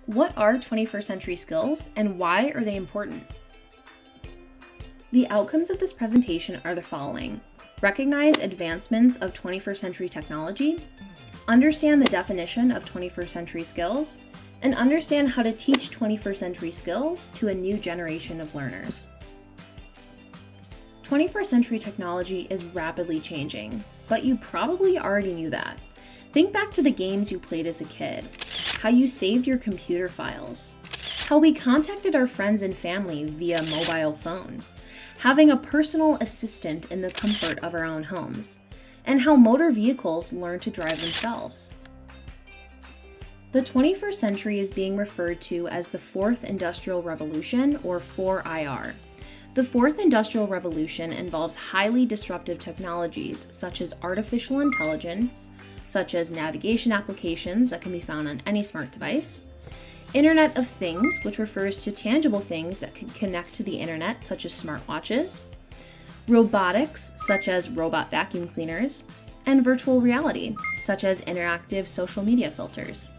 What are 21st century skills and why are they important? The outcomes of this presentation are the following. Recognize advancements of 21st century technology, understand the definition of 21st century skills, and understand how to teach 21st century skills to a new generation of learners. 21st century technology is rapidly changing, but you probably already knew that. Think back to the games you played as a kid, how you saved your computer files, how we contacted our friends and family via mobile phone, having a personal assistant in the comfort of our own homes, and how motor vehicles learn to drive themselves. The 21st century is being referred to as the Fourth Industrial Revolution, or 4IR. The Fourth Industrial Revolution involves highly disruptive technologies such as artificial intelligence, such as navigation applications that can be found on any smart device, Internet of Things, which refers to tangible things that can connect to the internet, such as smartwatches, robotics, such as robot vacuum cleaners, and virtual reality, such as interactive social media filters.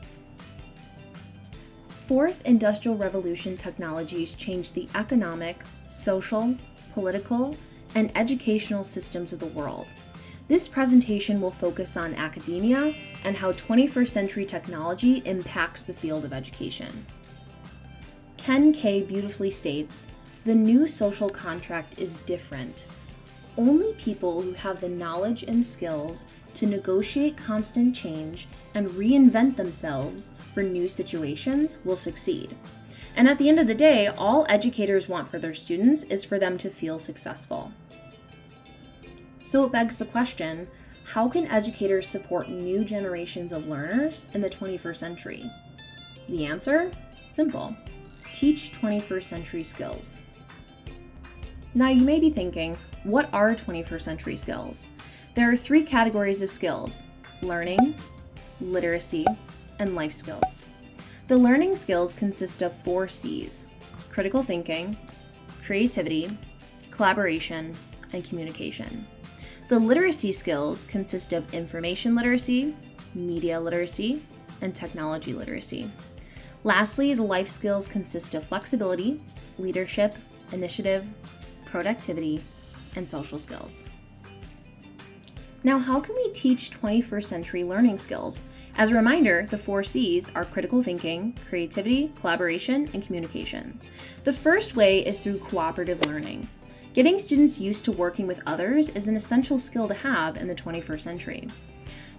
Fourth Industrial Revolution technologies changed the economic, social, political, and educational systems of the world. This presentation will focus on academia and how 21st century technology impacts the field of education. Ken Kay beautifully states, "The new social contract is different. Only people who have the knowledge and skills to negotiate constant change and reinvent themselves for new situations will succeed." And at the end of the day, all educators want for their students is for them to feel successful. So it begs the question, how can educators support new generations of learners in the 21st century? The answer? Simple. Teach 21st century skills. Now you may be thinking, what are 21st century skills? There are three categories of skills: learning, literacy, and life skills. The learning skills consist of 4 C's: critical thinking, creativity, collaboration, and communication. The literacy skills consist of information literacy, media literacy, and technology literacy. Lastly, the life skills consist of flexibility, leadership, initiative, productivity, and social skills. Now, how can we teach 21st century learning skills? As a reminder, the 4 C's are critical thinking, creativity, collaboration, and communication. The first way is through cooperative learning. Getting students used to working with others is an essential skill to have in the 21st century.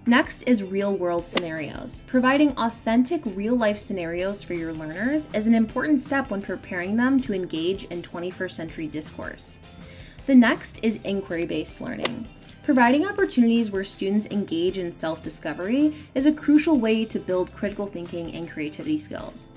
Next is real-world scenarios. Providing authentic real-life scenarios for your learners is an important step when preparing them to engage in 21st century discourse. The next is inquiry-based learning. Providing opportunities where students engage in self-discovery is a crucial way to build critical thinking and creativity skills.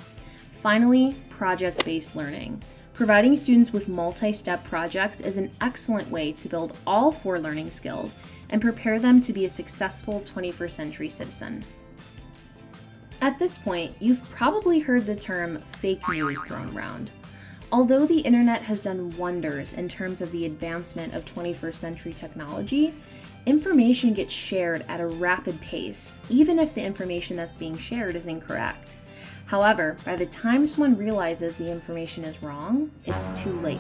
Finally, project-based learning. Providing students with multi-step projects is an excellent way to build all 4 learning skills and prepare them to be a successful 21st century citizen. At this point, you've probably heard the term fake news thrown around. Although the internet has done wonders in terms of the advancement of 21st century technology, information gets shared at a rapid pace, even if the information that's being shared is incorrect. However, by the time someone realizes the information is wrong, it's too late.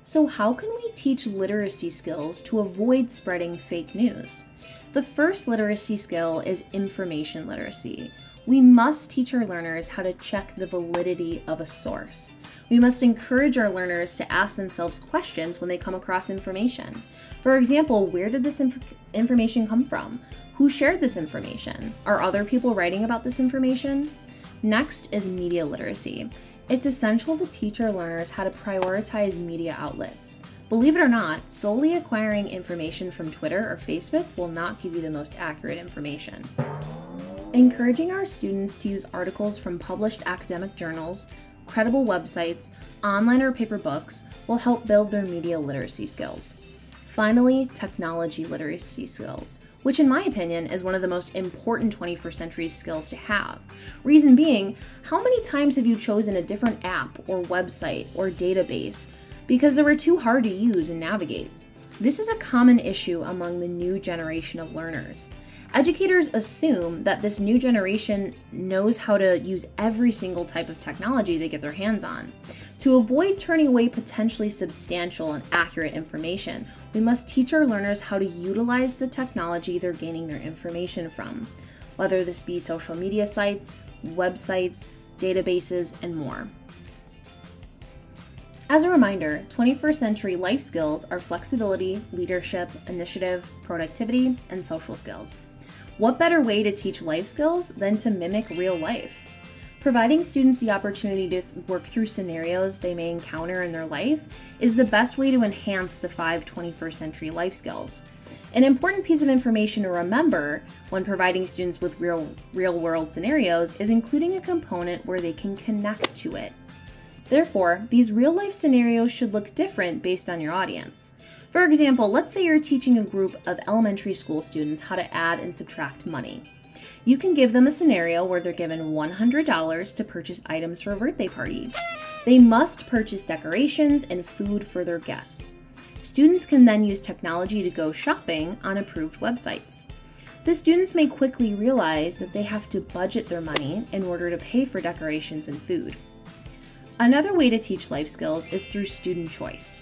So how can we teach literacy skills to avoid spreading fake news? The first literacy skill is information literacy. We must teach our learners how to check the validity of a source. We must encourage our learners to ask themselves questions when they come across information. For example, where did this information come from? Who shared this information? Are other people writing about this information? Next is media literacy. It's essential to teach our learners how to prioritize media outlets. Believe it or not, solely acquiring information from Twitter or Facebook will not give you the most accurate information. Encouraging our students to use articles from published academic journals, credible websites, online or paper books will help build their media literacy skills. Finally, technology literacy skills, which in my opinion is one of the most important 21st century skills to have. Reason being, how many times have you chosen a different app or website or database because they were too hard to use and navigate? This is a common issue among the new generation of learners. Educators assume that this new generation knows how to use every single type of technology they get their hands on. To avoid turning away potentially substantial and accurate information, we must teach our learners how to utilize the technology they're gaining their information from, whether this be social media sites, websites, databases, and more. As a reminder, 21st century life skills are flexibility, leadership, initiative, productivity, and social skills. What better way to teach life skills than to mimic real life? Providing students the opportunity to work through scenarios they may encounter in their life is the best way to enhance the 5 21st century life skills. An important piece of information to remember when providing students with real-world scenarios is including a component where they can connect to it. Therefore, these real-life scenarios should look different based on your audience. For example, let's say you're teaching a group of elementary school students how to add and subtract money. You can give them a scenario where they're given $100 to purchase items for a birthday party. They must purchase decorations and food for their guests. Students can then use technology to go shopping on approved websites. The students may quickly realize that they have to budget their money in order to pay for decorations and food. Another way to teach life skills is through student choice.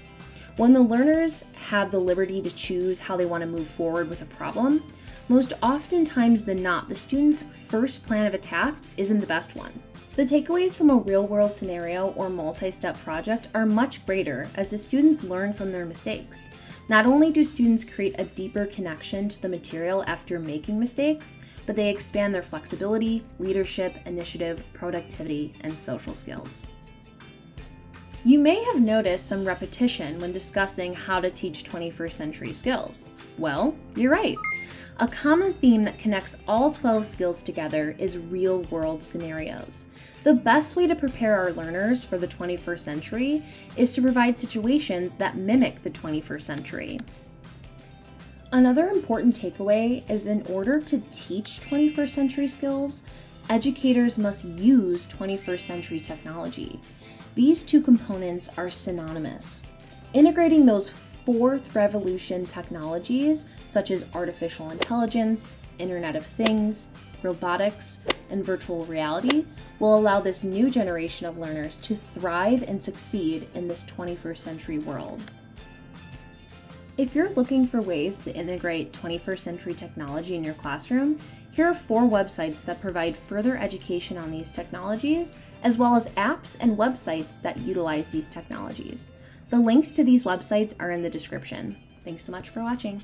When the learners have the liberty to choose how they want to move forward with a problem, most oftentimes than not, the student's first plan of attack isn't the best one. The takeaways from a real-world scenario or multi-step project are much greater as the students learn from their mistakes. Not only do students create a deeper connection to the material after making mistakes, but they expand their flexibility, leadership, initiative, productivity, and social skills. You may have noticed some repetition when discussing how to teach 21st century skills. Well, you're right. A common theme that connects all 12 skills together is real-world scenarios. The best way to prepare our learners for the 21st century is to provide situations that mimic the 21st century. Another important takeaway is in order to teach 21st century skills, educators must use 21st century technology. These two components are synonymous. Integrating those fourth revolution technologies, such as artificial intelligence, Internet of Things, robotics, and virtual reality, will allow this new generation of learners to thrive and succeed in this 21st century world. If you're looking for ways to integrate 21st century technology in your classroom, here are 4 websites that provide further education on these technologies, as well as apps and websites that utilize these technologies. The links to these websites are in the description. Thanks so much for watching.